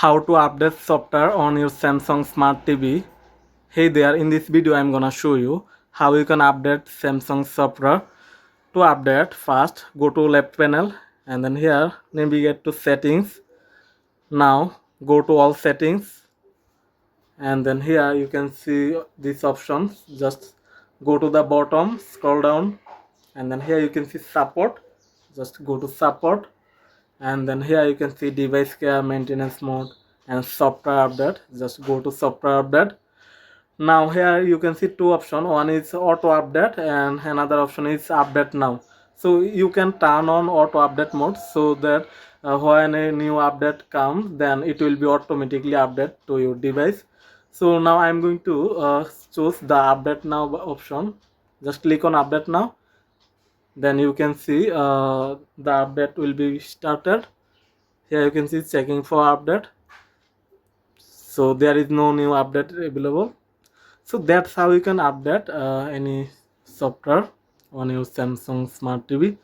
How to update software on your Samsung Smart TV. Hey there, in this video I'm gonna show you how you can update Samsung software. To update, first go to left panel and then here navigate to settings. Now go to all settings and then here you can see these options. Just go to the bottom, scroll down and then here you can see support. Just go to support and then here you can see device care, maintenance mode and software update. Just go to software update. Now here you can see two options. One is auto update and another option is update now. So you can turn on auto update mode so that when a new update comes then it will be automatically update to your device. So now I'm going to choose the update now option. Just click on update now, then you can see the update will be started. Here you can see checking for update, so there is no new update available. So that's how you can update any software on your Samsung Smart TV.